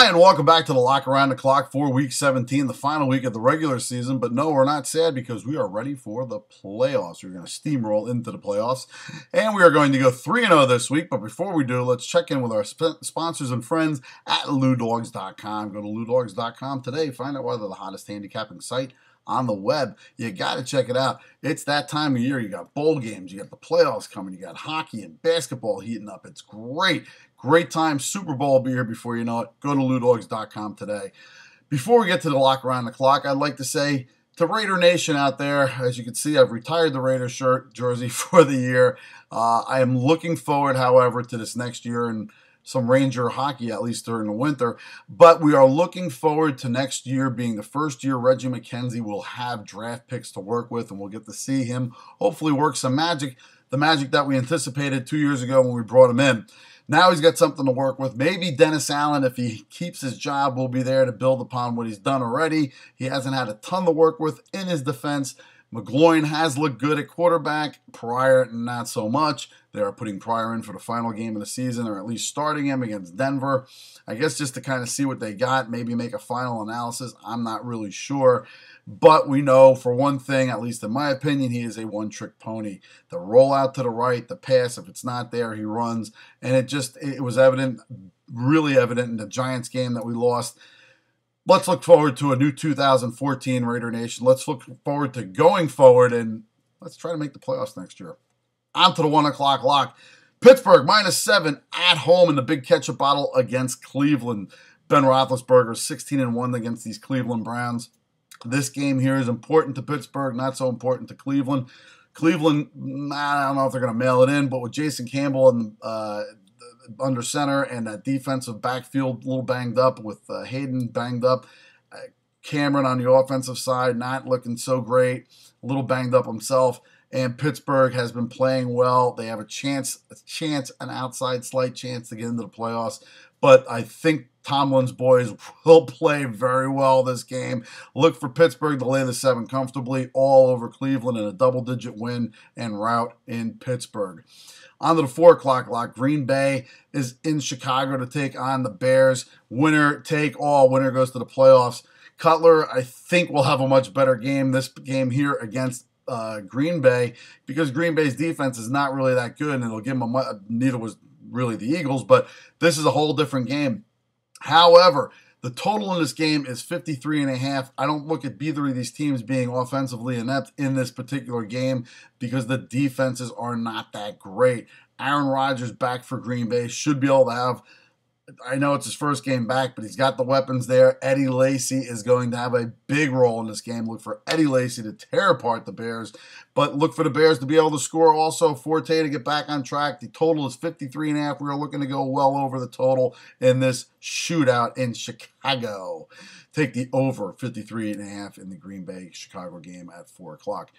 Hi, and welcome back to the Lock Around the Clock for Week 17, the final week of the regular season. But no, we're not sad because we are ready for the playoffs. We're going to steamroll into the playoffs, and we are going to go 3-0 this week. But before we do, let's check in with our sponsors and friends at LouDogs.com. Go to LouDogs.com today. Find out why they're the hottest handicapping site on the web. You got to check it out. It's that time of year. You got bowl games. You got the playoffs coming. You got hockey and basketball heating up. It's great. Great time. Super Bowl will be here before you know it. Go to LouDogs.com today. Before we get to the Lock Around the Clock, I'd like to say to Raider Nation out there, as you can see, I've retired the Raider jersey for the year. I am looking forward, however, to this next year and some Ranger hockey, at least during the winter. But we are looking forward to next year being the first year Reggie McKenzie will have draft picks to work with, and we'll get to see him hopefully work some magic, the magic that we anticipated 2 years ago when we brought him in. Now he's got something to work with. Maybe Dennis Allen, if he keeps his job, will be there to build upon what he's done already. He hasn't had a ton to work with in his defense. McGloin has looked good at quarterback. Pryor, not so much. They are putting Pryor in for the final game of the season, or at least starting him against Denver. I guess just to kind of see what they got, maybe make a final analysis. I'm not really sure. But we know for one thing, at least in my opinion, he is a one-trick pony. The rollout to the right, the pass, if it's not there, he runs. And it was evident, really evident in the Giants game that we lost. Let's look forward to a new 2014 Raider Nation. Let's look forward to going forward, and let's try to make the playoffs next year. On to the 1 o'clock lock. Pittsburgh -7 at home in the big ketchup bottle against Cleveland. Ben Roethlisberger 16-1 against these Cleveland Browns. This game here is important to Pittsburgh, not so important to Cleveland. Cleveland, I don't know if they're going to mail it in, but with Jason Campbell and under center and that defensive backfield a little banged up with Hayden banged up, Cameron on the offensive side not looking so great, a little banged up himself, and Pittsburgh has been playing well. They have a chance, an outside slight chance to get into the playoffs, but I think Tomlin's boys will play very well this game. Look for Pittsburgh to lay the 7 comfortably all over Cleveland in a double-digit win and rout in Pittsburgh. On to the 4 o'clock lock. Green Bay is in Chicago to take on the Bears. Winner take all. Winner goes to the playoffs. Cutler, I think, will have a much better game this game here against Green Bay because Green Bay's defense is not really that good, and it'll give them neither was really the Eagles, but this is a whole different game. However, the total in this game is 53.5. I don't look at either of these teams being offensively inept in this particular game because the defenses are not that great. Aaron Rodgers back for Green Bay should be able to have, I know it's his first game back, but he's got the weapons there. Eddie Lacy is going to have a big role in this game. Look for Eddie Lacy to tear apart the Bears, but look for the Bears to be able to score also. Forte to get back on track. The total is 53.5. We are looking to go well over the total in this shootout in Chicago. Take the over 53.5 in the Green Bay-Chicago game at 4 o'clock.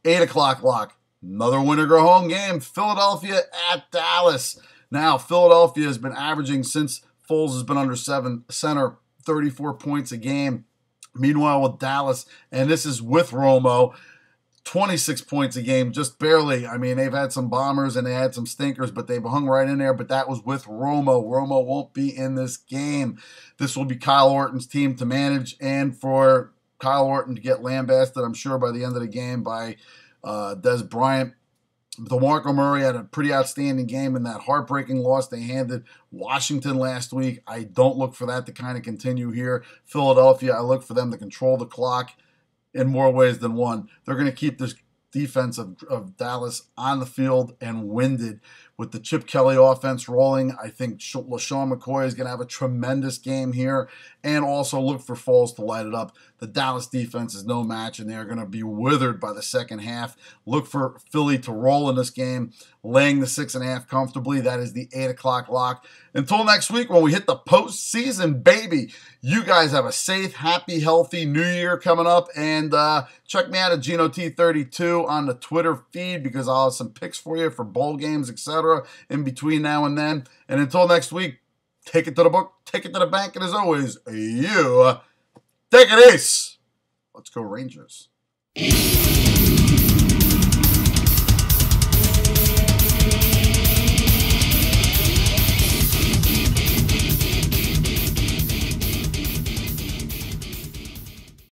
8 o'clock lock. Another winner-go-home game. Philadelphia at Dallas. Now, Philadelphia has been averaging, since Foles has been under center, 34 points a game. Meanwhile, with Dallas, and this is with Romo, 26 points a game, just barely. I mean, they've had some bombers and they had some stinkers, but they've hung right in there, but that was with Romo. Romo won't be in this game. This will be Kyle Orton's team to manage, and for Kyle Orton to get lambasted, I'm sure, by the end of the game by Des Bryant. DeMarco Murray had a pretty outstanding game in that heartbreaking loss they handed Washington last week. I don't look for that to kind of continue here. Philadelphia, I look for them to control the clock in more ways than one. They're going to keep this defense of Dallas on the field and winded. With the Chip Kelly offense rolling, I think LaShawn McCoy is going to have a tremendous game here, and also look for Foles to light it up. The Dallas defense is no match, and they're going to be withered by the second half. Look for Philly to roll in this game, laying the 6.5 comfortably. That is the 8 o'clock lock. Until next week when we hit the postseason, baby, you guys have a safe, happy, healthy new year coming up, and check me out at Geno T32 on the Twitter feed because I'll have some picks for you for bowl games, etc. in between now and then. And until next week, take it to the book, take it to the bank, and as always, you take it ace. Let's go Rangers.